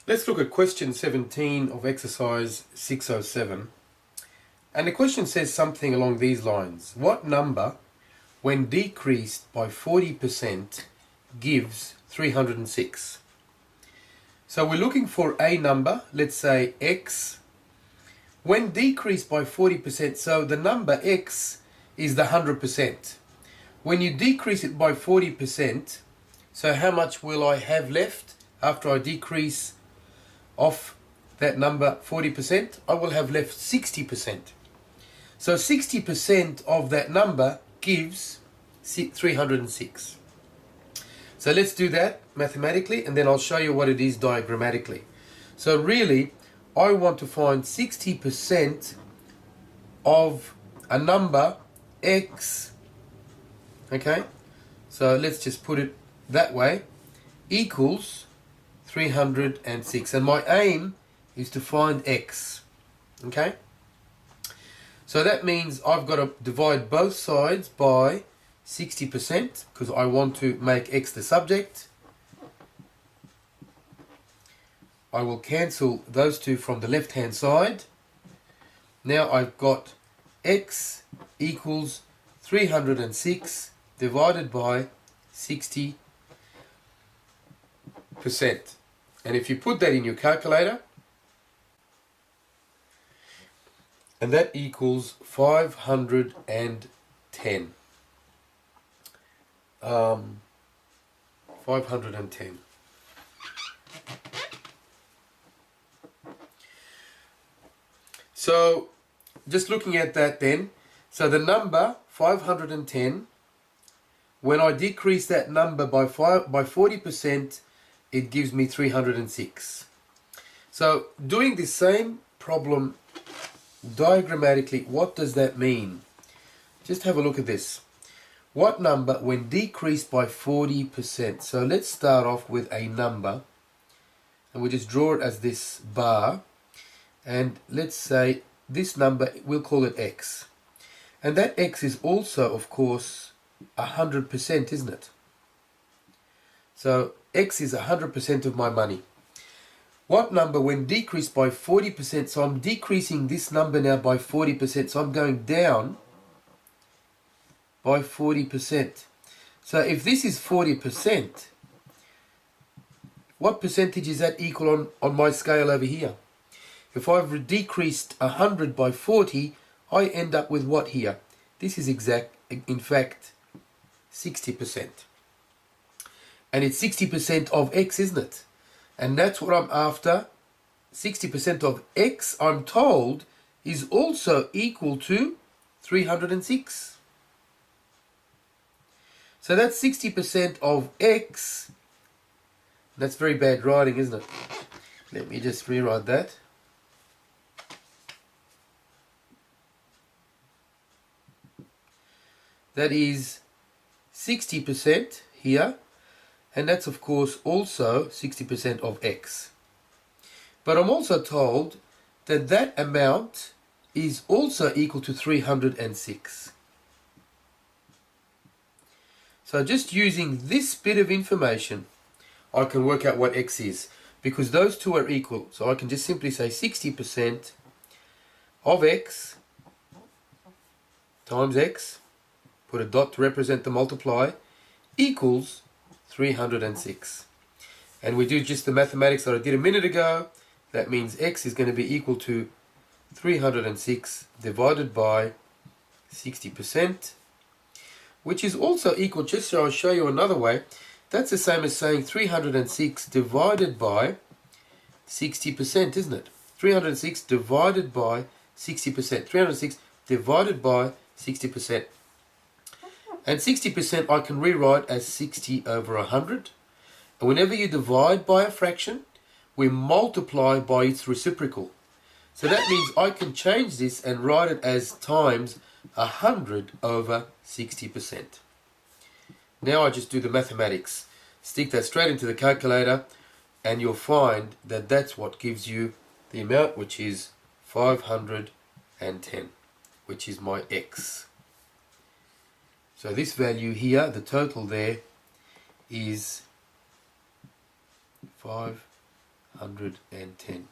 Let's look at question 17 of exercise 607. And the question says something along these lines. What number, when decreased by 40%, gives 306? So we're looking for a number, let's say x, when decreased by 40%, so the number x is the 100%. When you decrease it by 40%, so how much will I have left after I decrease off that number 40%? I will have left 60%. So 60% of that number gives 306. So let's do that mathematically, and then I'll show you what it is diagrammatically. So really, I want to find 60% of a number x, okay? So let's just put it that way, equals 306. And my aim is to find x, okay? So that means I've got to divide both sides by 60% because I want to make x the subject. I will cancel those two from the left hand side. Now I've got x equals 306 divided by 60%. And if you put that in your calculator, and that equals 510. 510. So just looking at that then, so the number 510, when I decrease that number by 40%, it gives me 306. So doing the same problem diagrammatically, what does that mean? Just have a look at this. What number when decreased by 40%? So let's start off with a number, and we'll just draw it as this bar, and let's say this number, we'll call it x. And that x is also, of course, 100%, isn't it? So x is 100% of my money. What number when decreased by 40%? So I'm decreasing this number now by 40%. So I'm going down by 40%. So if this is 40%, what percentage is that equal on my scale over here? If I've decreased 100 by 40, I end up with what here? This is in fact, 60%. And it's 60% of x, isn't it? And that's what I'm after. 60% of x, I'm told, is also equal to 306. So that's 60% of x. That's very bad writing, isn't it? Let me just rewrite that. That is 60% here. And that's, of course, also 60% of x. But I'm also told that that amount is also equal to 306. So just using this bit of information, I can work out what x is, because those two are equal. So I can just simply say 60% of x times x, put a dot to represent the multiply, equals 306. And we do just the mathematics that I did a minute ago. That means x is going to be equal to 306 divided by 60%, which is also equal, just so I'll show you another way, that's the same as saying 306 divided by 60%, isn't it? 306 divided by 60%. 306 divided by 60%. And 60% I can rewrite as 60 over 100. And whenever you divide by a fraction, we multiply by its reciprocal. So that means I can change this and write it as times 100 over 60%. Now I just do the mathematics. Stick that straight into the calculator, and you'll find that that's what gives you the amount, which is 510, which is my x. So this value here, the total there, is 510. 110.